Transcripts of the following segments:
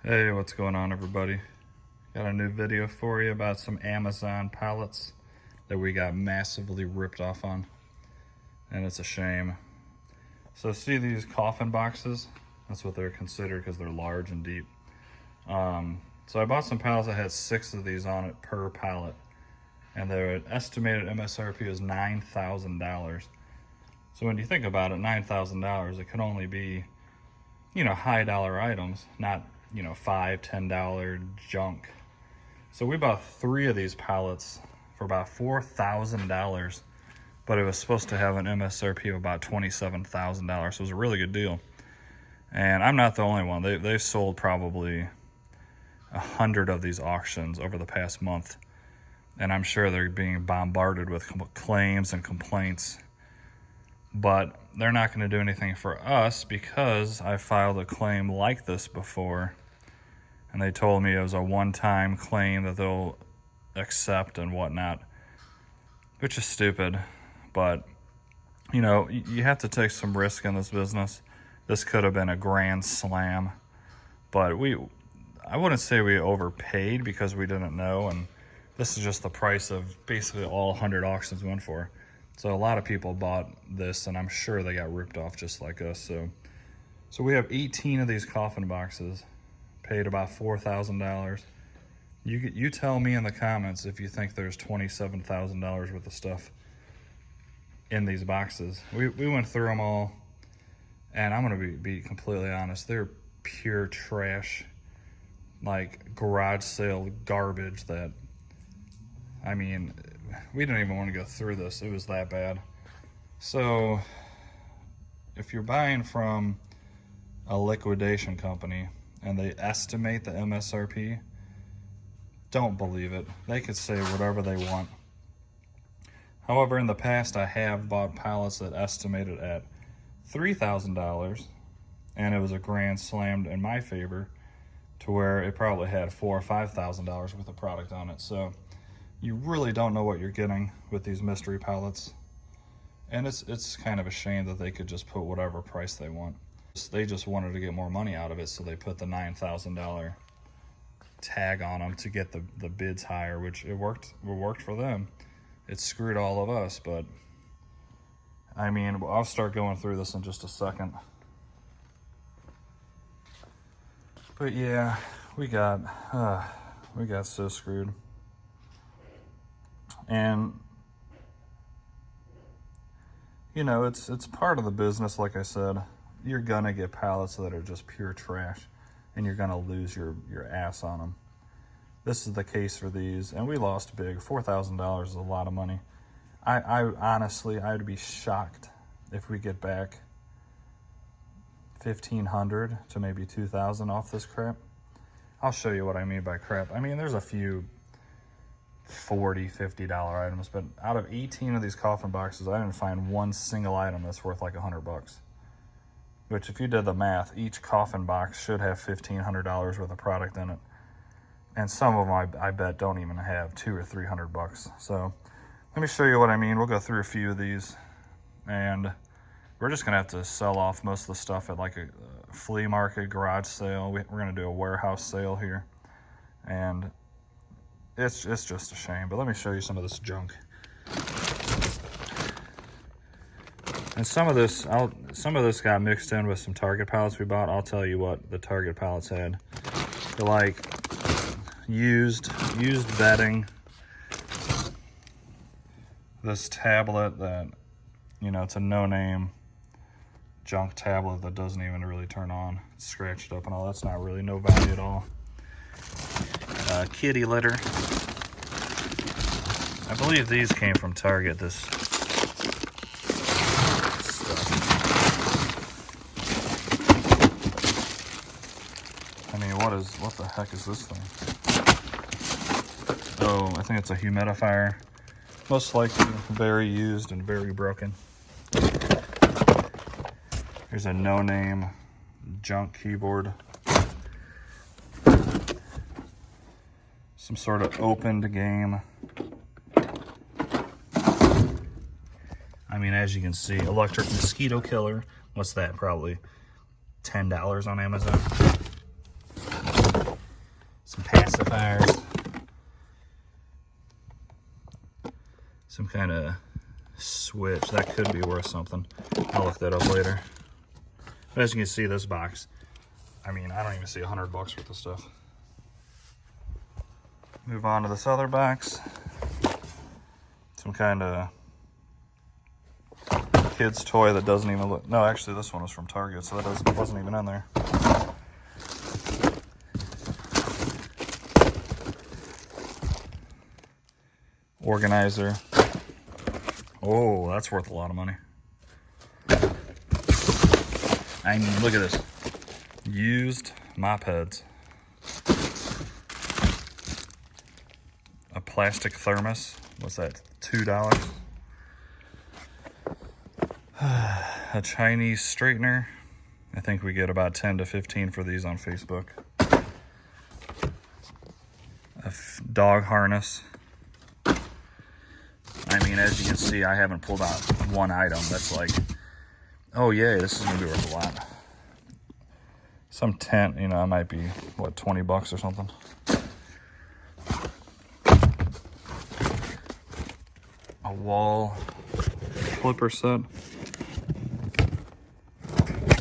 Hey, what's going on, everybody? Got a new video for you about some Amazon pallets that we got massively ripped off on, and it's a shame. So see these coffin boxes? That's what they're considered because they're large and deep. So I bought some pallets that had 6 of these on it per pallet, and their estimated MSRP is $9,000. So when you think about it, $9,000, it could only be, high dollar items, not, $5, $10 junk. So we bought 3 of these pallets for about $4,000, but it was supposed to have an MSRP of about $27,000. So it was a really good deal. And I'm not the only one. They've sold probably 100 of these auctions over the past month. And I'm sure they're being bombarded with claims and complaints. But they're not going to do anything for us because I filed a claim like this before. And they told me it was a one-time claim that they'll accept and whatnot, which is stupid. But, you have to take some risk in this business. This could have been a grand slam. But I wouldn't say we overpaid because we didn't know. And this is just the price of basically all 100 auctions went for. So a lot of people bought this, and I'm sure they got ripped off just like us. So we have 18 of these coffin boxes, paid about $4,000. You tell me in the comments if you think there's $27,000 worth of stuff in these boxes. We went through them all, and I'm gonna be completely honest. They're pure trash, like garage sale garbage that, we didn't even want to go through this. It was that bad. So if you're buying from a liquidation company and they estimate the MSRP, don't believe it. They could say whatever they want. However, in the past, I have bought pallets that estimated at $3,000, and it was a grand slam in my favor to where it probably had $4,000 or $5,000 worth of product on it. So you really don't know what you're getting with these mystery pallets. And it's kind of a shame that they could just put whatever price they want. They just wanted to get more money out of it, so they put the $9,000 tag on them to get the bids higher, which it worked for them. It screwed all of us, but I'll start going through this in just a second. But yeah, we got so screwed. And it's part of the business. Like I said, you're gonna get pallets that are just pure trash, and you're gonna lose your ass on them. This is the case for these, and we lost big. $4,000 is a lot of money. I honestly, I'd be shocked if we get back $1,500 to maybe $2,000 off this crap. I'll show you what I mean by crap. There's a few $40, $50 items, but out of 18 of these coffin boxes, I didn't find one single item that's worth like $100. Which, if you did the math, each coffin box should have $1,500 worth of product in it, and some of them I bet don't even have $200 or $300. So let me show you what I mean. We'll go through a few of these, and we're just gonna have to sell off most of the stuff at like a flea market, garage sale. We're gonna do a warehouse sale here, and it's just a shame. But let me show you some of this junk. And some of this got mixed in with some Target pallets we bought. I'll tell you what the Target pallets had. They're like used bedding. This tablet that, it's a no-name junk tablet that doesn't even really turn on. It's scratched up and all. That's not really no value at all. Kitty litter. I believe these came from Target. This stuff. What the heck is this thing? Oh, I think it's a humidifier. Most likely very used and very broken. Here's a no-name junk keyboard. Some sort of opened game. As you can see, electric mosquito killer. What's that? Probably $10 on Amazon. pacifiers. Some kind of switch. That could be worth something. I'll look that up later. But as you can see, this box, I mean, I don't even see $100 worth of stuff. Move on to this other box. Some kind of kid's toy that doesn't even look. No, actually, this one was from Target, so that wasn't even in there. Organizer. Oh, that's worth a lot of money. I mean, look at this. Used mop heads. A plastic thermos. What's that? $2. A Chinese straightener. I think we get about 10 to 15 for these on Facebook. A dog harness. I mean, as you can see, I haven't pulled out one item that's like, oh yeah, this is gonna be worth a lot. Some tent, you know, it might be, what, $20 or something. A wall clipper set.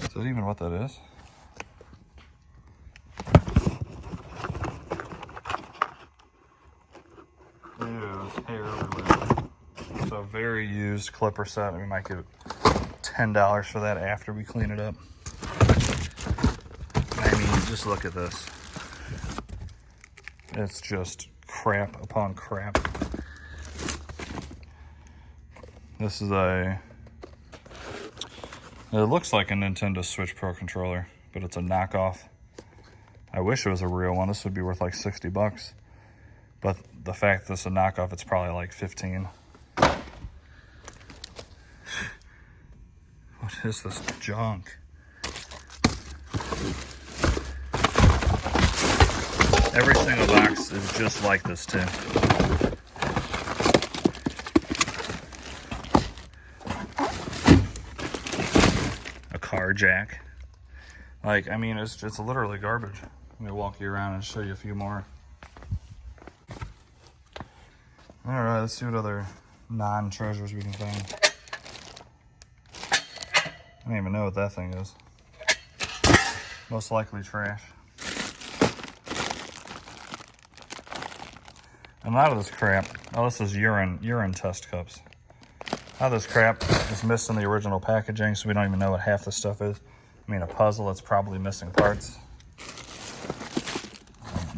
Is that even what that is? Ew, there's hair everywhere. So very used clipper set. We might get $10 for that after we clean it up. I mean, just look at this. It's just crap upon crap. This is it looks like a Nintendo Switch Pro controller, but it's a knockoff. I wish it was a real one. This would be worth like $60. But the fact that it's a knockoff, it's probably like 15. What is this junk? Every single box is just like this too. A car jack. Like, I mean, it's literally garbage. Let me walk you around and show you a few more. All right, let's see what other non-treasures we can find. I don't even know what that thing is. Most likely trash. And a lot of this crap, oh, this is urine test cups. A lot of this crap is missing the original packaging, so we don't even know what half this stuff is. I mean, a puzzle that's probably missing parts.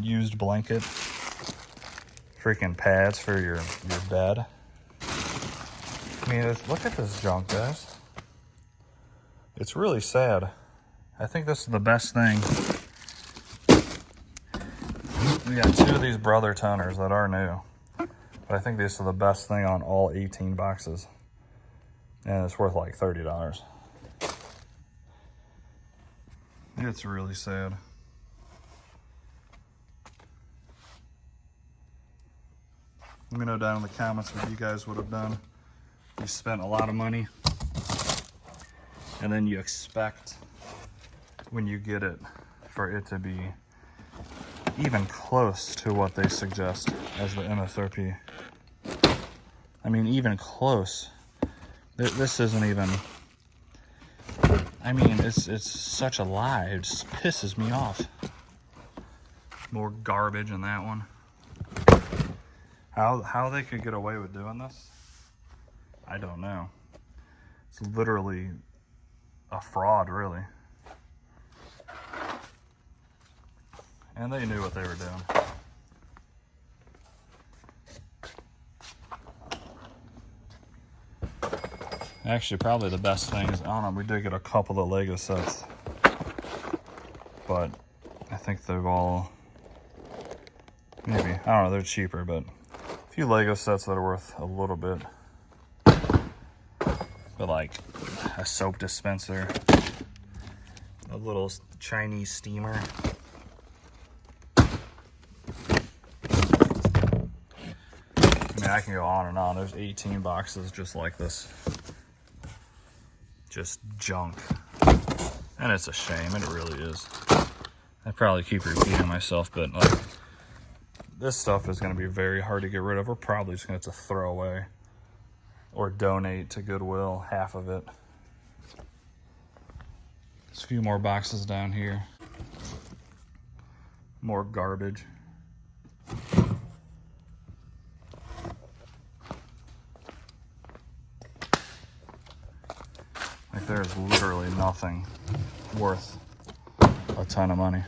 Used blanket. Freaking pads for your bed. I mean, look at this junk, guys. It's really sad. I think this is the best thing. We got 2 of these brother toners that are new. But I think this is the best thing on all 18 boxes. And it's worth like $30. It's really sad. Let me know down in the comments what you guys would have done. You spent a lot of money, and then you expect when you get it for it to be even close to what they suggest as the MSRP. I mean, even close. This isn't even, I mean, it's such a lie. It just pisses me off. More garbage in that one. How they could get away with doing this, I don't know. It's literally a fraud, really. And they knew what they were doing. Actually, probably the best thing is, I don't know, we did get a couple of Lego sets. But I think they've all, maybe, I don't know, they're cheaper, but a few Lego sets that are worth a little bit. But like a soap dispenser, a little Chinese steamer. I mean, I can go on and on. There's 18 boxes just like this. Just junk. And it's a shame, it really is. I probably keep repeating myself, but like, This stuff is going to be very hard to get rid of. We're probably just going to have to throw away or donate to Goodwill, half of it. There's a few more boxes down here. More garbage. Like there's literally nothing worth a ton of money.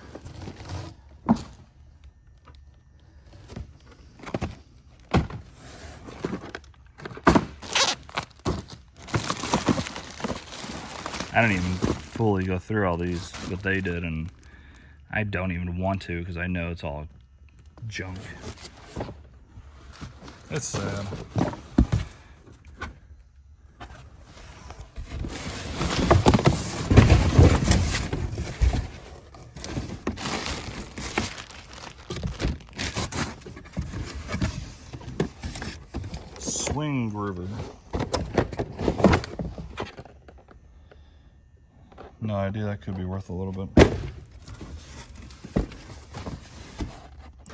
I didn't even fully go through all these, but they did, and I don't even want to because I know it's all junk. It's sad. Swing groover. No idea, that could be worth a little bit.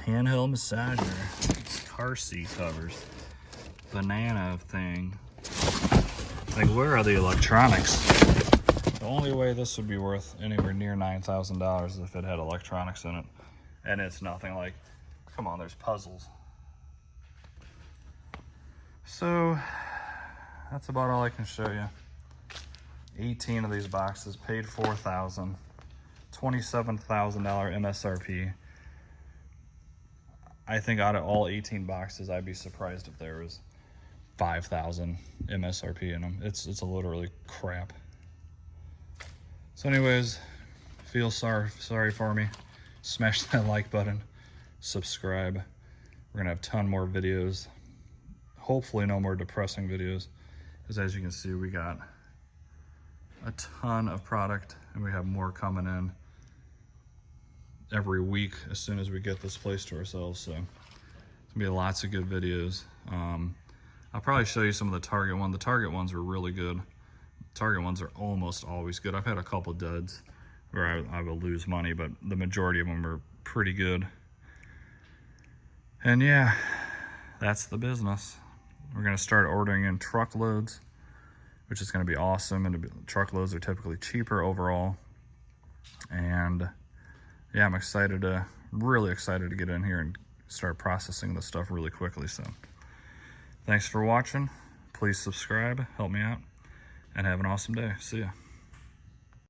Handheld massager. Car seat covers. Banana thing. Like, where are the electronics? The only way this would be worth anywhere near $9,000 is if it had electronics in it. And it's nothing. Like, come on, there's puzzles. So, that's about all I can show you. 18 of these boxes, paid $4,000, $27,000 MSRP. I think out of all 18 boxes, I'd be surprised if there was 5,000 MSRP in them. It's literally crap. So anyways, feel sorry for me. Smash that like button, subscribe. We're gonna have a ton more videos. Hopefully no more depressing videos, because as you can see, we got a ton of product and we have more coming in every week as soon as we get this place to ourselves. So it's gonna be lots of good videos. I'll probably show you some of the Target ones. The Target ones are really good. Target ones are almost always good. I've had a couple duds where I will lose money, but the majority of them are pretty good. And yeah, that's the business. We're gonna start ordering in truckloads, which is gonna be awesome. And truckloads are typically cheaper overall. And yeah, I'm really excited to get in here and start processing this stuff really quickly. So thanks for watching. Please subscribe, help me out, and have an awesome day. See ya.